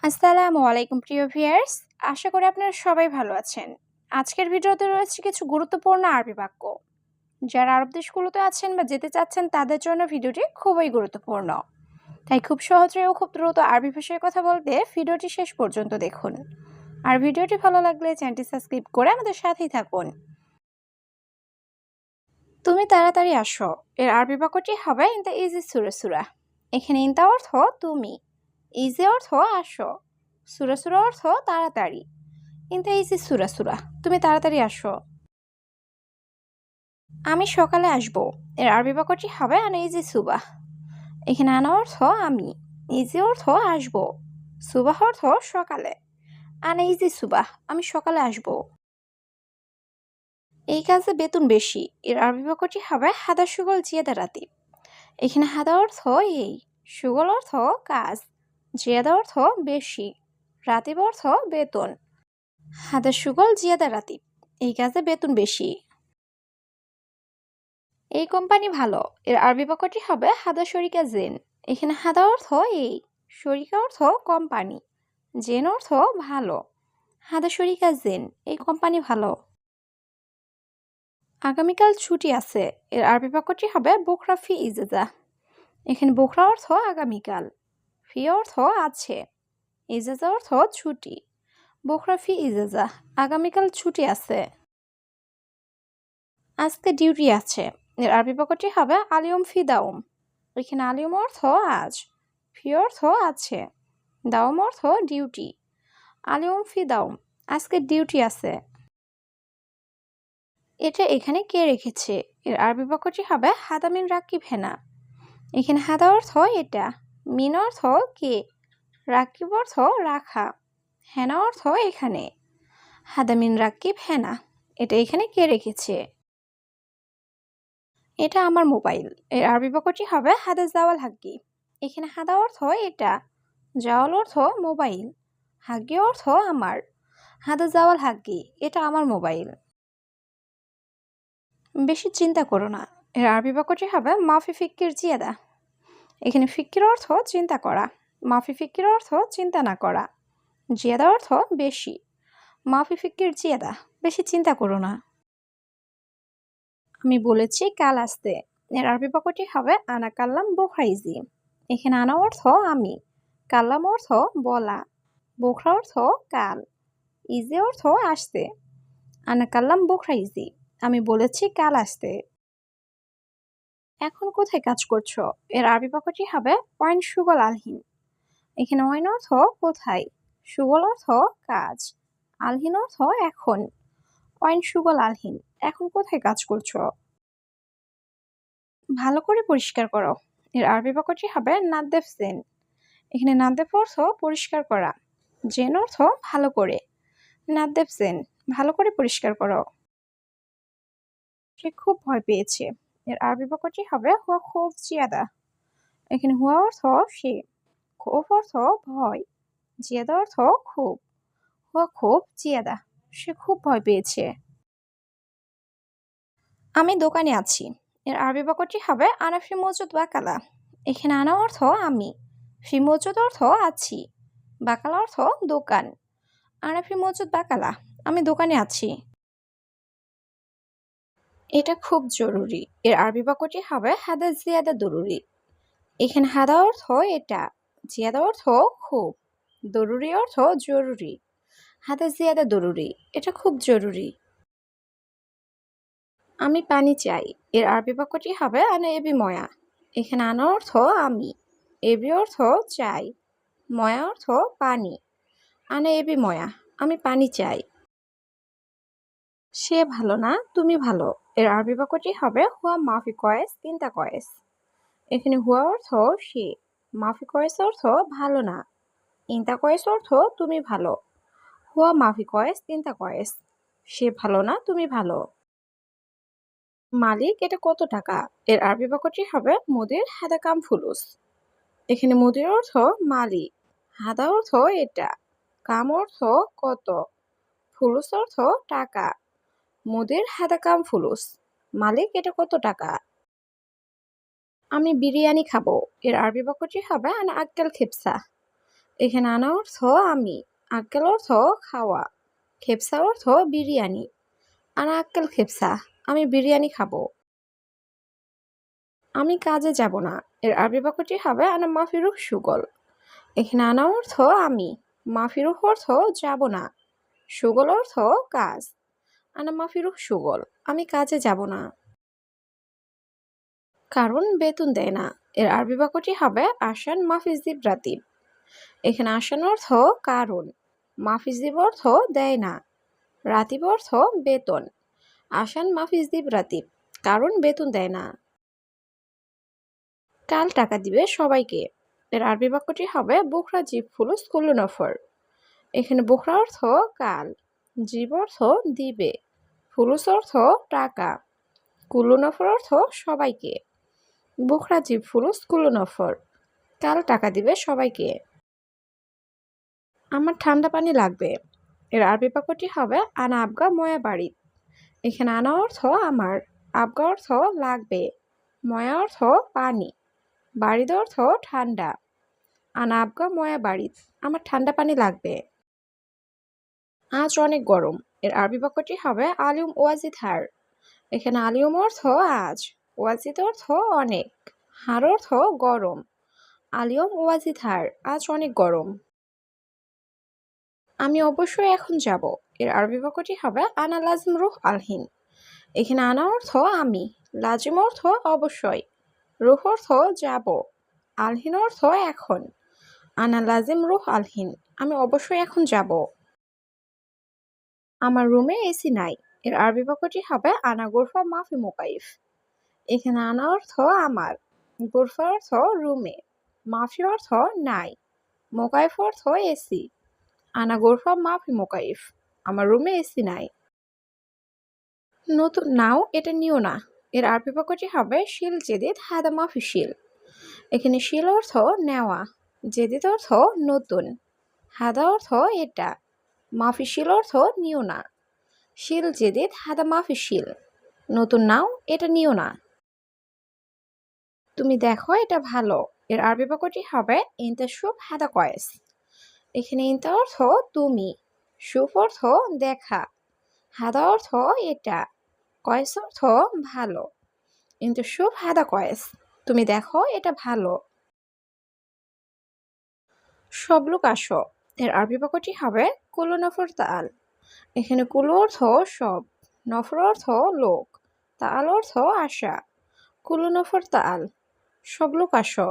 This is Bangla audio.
আসসালামু আলাইকুম প্রিয় ভিউয়ার্স, আশা করি আপনারা সবাই ভালো আছেন। আজকের ভিডিওতে রয়েছে কিছু গুরুত্বপূর্ণ আরবি বাক্য। যারা আরব দেশগুলোতে আছেন বা যেতে চাচ্ছেন তাদের জন্য ভিডিওটি খুবই গুরুত্বপূর্ণ। তাই খুব সহজে ও খুব দ্রুত আরবি ভাষায় কথা বলতে ভিডিওটি শেষ পর্যন্ত দেখুন। আর ভিডিওটি ভালো লাগলে চ্যানেলটি সাবস্ক্রাইব করে আমাদের সাথেই থাকুন। তুমি তাড়াতাড়ি আসো এর আরবি বাক্যটি হবে ইনতা ইজি সুরা সুরা। এখানে ইনতা অর্থ তুমি, ইজি অর্থ আসো, সুরা সুরা অর্থ তাড়াতাড়ি। ইনতা ইজি সুরা সুরা, তুমি তাড়াতাড়ি আসো। আমি সকালে আসবো এর আরবি বাক্যটি হবে আনা ইজি সুবাহ। এখানে আনা অর্থ আমি, ইজি অর্থ আসবো, সুবাহ অর্থ সকালে। আনা ইজি সুবাহ, আমি সকালে আসবো। এই কাজে বেতন বেশি এর আরবি বাক্যটি হবে হাদা সুগল জিয়াদা রাতি। এখানে হাদা অর্থ এই, সুগল অর্থ কাজ, জিয়াদা অর্থ বেশি, রাতিব অর্থ বেতন। হাদা সুগল জিয়াদা রাতি, এই কাজে বেতন বেশি। এই কোম্পানি ভালো এর আরবি বাক্যটি হবে হাদা শরিকা জেন। এখানে হাদা অর্থ এই, শরিকা অর্থ কোম্পানি, জেন অর্থ ভালো। হাদা শরিকা জেন, এই কোম্পানি ভালো। আগামীকাল ছুটি আছে এর আরবি বাক্যটি হবে বোখরা ফি ইজাজা। এখানে বোখরা অর্থ আগামীকাল, ফি অর্থ আছে, ইজাজা অর্থ ছুটি। বোখরা ফি ইজাজা, আগামীকাল ছুটি আছে। আজকে ডিউটি আছে এর আরবি বাক্যটি হবে আলিয়ম ফি দাওম। এখানে আলিয়ম অর্থ আজ, ফি অর্থ আছে, দাওম অর্থ ডিউটি। আলিয়ম ফি দাওম, আজকে ডিউটি আছে। এটা এখানে কে রেখেছে এর আরবি বাক্যটি হবে হাদামিন রাকিব হেনা। এখানে হাদা অর্থ এটা, মিন অর্থ কে, রাকিব অর্থ রাখা, হেনা অর্থ এখানে। হাদামিন রাকিব হেনা, এটা এখানে কে রেখেছে। এটা আমার মোবাইল এর আরবি বাক্যটি হবে হাদা জাওয়াল হাক্কি। এখানে হাদা অর্থ এটা, জাওয়াল অর্থ মোবাইল, হাগ্গি অর্থ আমার। হাদা জাওয়াল হাগ্গি, এটা আমার মোবাইল। বেশি চিন্তা করো না এর আরবি বাক্যটি হবে মাফি ফিক্কির জিয়াদা। এখানে ফিক্কির অর্থ চিন্তা করা, মাফি ফিক্কির অর্থ চিন্তা না করা, জিয়াদা অর্থ বেশি। মাফি ফিক্কির জিয়াদা, বেশি চিন্তা করো না। আমি বলেছি কাল আসতে এর আরবি বাক্যটি হবে আনা কাল্লাম বোখরাইজি। এখানে আনা অর্থ আমি, কাল্লাম অর্থ বলা, বোখরা অর্থ কাল, ইজি অর্থ আসতে। আনা কাল্লাম বোখরাইজি, আমি বলেছি কাল আসতে। এখন কোথায় কাজ করছো এর আরবি বাক্যটি হবে ওয়াইন সুগল আলহিন। এখানে ওয়াইন অর্থ কোথায়, সুগল অর্থ কাজ, আলহিন অর্থ এখন। ওয়াইন সুগল আলহিন, এখন কোথায় কাজ করছো। ভালো করে পরিষ্কার করো এর আরবি বাক্যটি হবে নাদ্দেফ জেন। এখানে নাদ্দেফ অর্থ পরিষ্কার করা, জেন অর্থ ভালো করে। নাদ্দেফ জেন, ভালো করে পরিষ্কার করো। সে খুব ভয় পেয়েছে এর আরবি বাক্যটি হবে হুয়া খুব জিয়াদা। এখানে হুয়া অর্থ সে, খুব অর্থ ভয়, জিয়াদা অর্থ খুব। হুয়া খুব জিয়াদা, সে খুব ভয় পেয়েছে। আমি দোকানে আছি এর আরবি বাক্যটি হবে আনা ফি মজুদ বাকালা। এখানে আনা অর্থ আমি, ফি মজুদ অর্থ আছি, বাকালা অর্থ দোকান। আনা ফি মজুদ বাকালা, আমি দোকানে আছি। এটা খুব জরুরি এর আরবি বাক্যটি হবে হাদা জিয়াদা জরুরি। এখানে হাদা অর্থ এটা, জিয়াদা অর্থ খুব, জরুরি অর্থ জরুরি। হাদা জিয়াদা জরুরি, এটা খুব জরুরি। আমি পানি চাই এর আরবি বাক্যটি হবে আনা এবি ময়া। এখানে আনা অর্থ আমি, এবি অর্থ চাই, ময়া অর্থ পানি। আনা এবি ময়া, আমি পানি চাই। সে ভালো না, তুমি ভালো এর আরবি বাক্যটি হবে হুয়া মাফি কয়েস তিনটা কয়েস। এখানে হুয়া অর্থ সে, মাফি কয়েস অর্থ ভালো না, ইনতা কয়েস অর্থ তুমি ভালো। হুয়া মাফি কয়েস তিনটা কয়েস, সে ভালো না, তুমি ভালো। মালিক, এটা কত টাকা এর আরবি বাক্যটি হবে মুদির হাদা কাম ফুলুস। এখানে মুদির অর্থ মালিক, হাদা অর্থ এটা, কাম অর্থ কত, ফুলুস অর্থ টাকা। মুদির হাদা কাম ফুলুস, মালিক, এটা কত টাকা। আমি বিরিয়ানি খাবো এর আরবি বাক্যটি হবে আনা আক্কেল খেপসা। এখানে আনা অর্থ আমি, আক্কেল অর্থ খাওয়া, খেপসা অর্থ বিরিয়ানি। আনা আক্কেল খেপসা, আমি বিরিয়ানি খাবো। আমি কাজে যাব না, এর আরবি বাক্যটি হবে আনা মাফিরুহ সুগল। এখানে আনা অর্থ আমি, মাফিরুহ অর্থ যাব না, সুগল অর্থ কাজ। আনা মাফিরুহ সুগল, আমি কাজে যাব না। কারণ বেতন দেয় না, এর আরবি বাক্যটি হবে আসান মাফিজিব রাতিব। এখানে আসান অর্থ কারণ, মাফিজিব অর্থ দেয় না, রাতিব অর্থ বেতন। আসান মাফিজিব রাতিব, কারণ বেতন দেয় না। কাল টাকা দিবে সবাইকে, এর আরবি বাক্যটি হবে বুকরা জিব ফুলুস কুল্লু নফর। এখানে বুকরা অর্থ কাল, জিব অর্থ দিবে, ফুলুস অর্থ টাকা, কুল্লু নফর অর্থ সবাইকে। বুকরা জিব ফুলুস কুল্লু নফর, কাল টাকা দিবে সবাইকে। আমার ঠান্ডা পানি লাগবে, এর আরবি বাক্যটি হবে আনা আবগা ময়া বাড়ি। এখানে আনা অর্থ আমার, আবগা অর্থ লাগবে, ময়া অর্থ পানি, বাড়িদ অর্থ ঠান্ডা। আনা আবগা ময়া বাড়িদ, আমার ঠান্ডা পানি লাগবে। আজ অনেক গরম, এর আরবি বাক্যটি হবে আলিউম ওয়াজিদ হার। এখানে আলিউম অর্থ আজ, ওয়াজিদ অর্থ অনেক, হার অর্থ গরম। আলিউম ওয়াজিদ হার, আজ অনেক গরম। আমি অবশ্যই এখন যাব, এর আরবি বাক্যটি হবে আনা লাজিম রুহ আলহিন। এখানে আনা অর্থ আমি, লাজিম অর্থ অবশ্যই, রুহ অর্থ যাব, আলহিন অর্থ এখন। আনা লাজিম রুহ আলহিন, আমি অবশ্যই এখন যাব। আমার রুমে এসি নাই, এর আরবি বাক্যটি হবে আনা গোরফা মাফি মোকাইফ। এখানে আনা অর্থ আমার, গোরফা অর্থ রুমে, মাফি অর্থ নাই, মোকাইফ অর্থ এসি। আনা গোরফা মাফি মোকাইফ, আমার রুমে এসি নাই। নতুন নাও, এটা নিও না, এর আরবি বাক্যটি হবে শিল জেদিদ হাদা মাফি শিল। এখানে শিল অর্থ নেওয়া, জেদিদ অর্থ নতুন, হাদা অর্থ এটা, মাফি শিল অর্থ নিও না। শিল জেদিদ হাদা মাফি শিল, নতুন নাও, এটা নিও না। তুমি দেখো এটা ভালো, এর আরবি বাক্যটি হবে ইনতা শুভ হাদা কয়েস। এখানে ইনতা অর্থ তুমি, শুভ অর্থ দেখা, হাদা অর্থ এটা, কয়েস অর্থ ভালো। ইনতা শুভ হাদা কয়েস, তুমি দেখো এটা ভালো। সব লোক আসো, এর আরবি বাক্যটি হবে কুলু নফর তাল। এখানে কুলু অর্থ সব, নফর অর্থ লোক, তাল অর্থ আশা। কুলু নফর তাল, সব লোক আসো।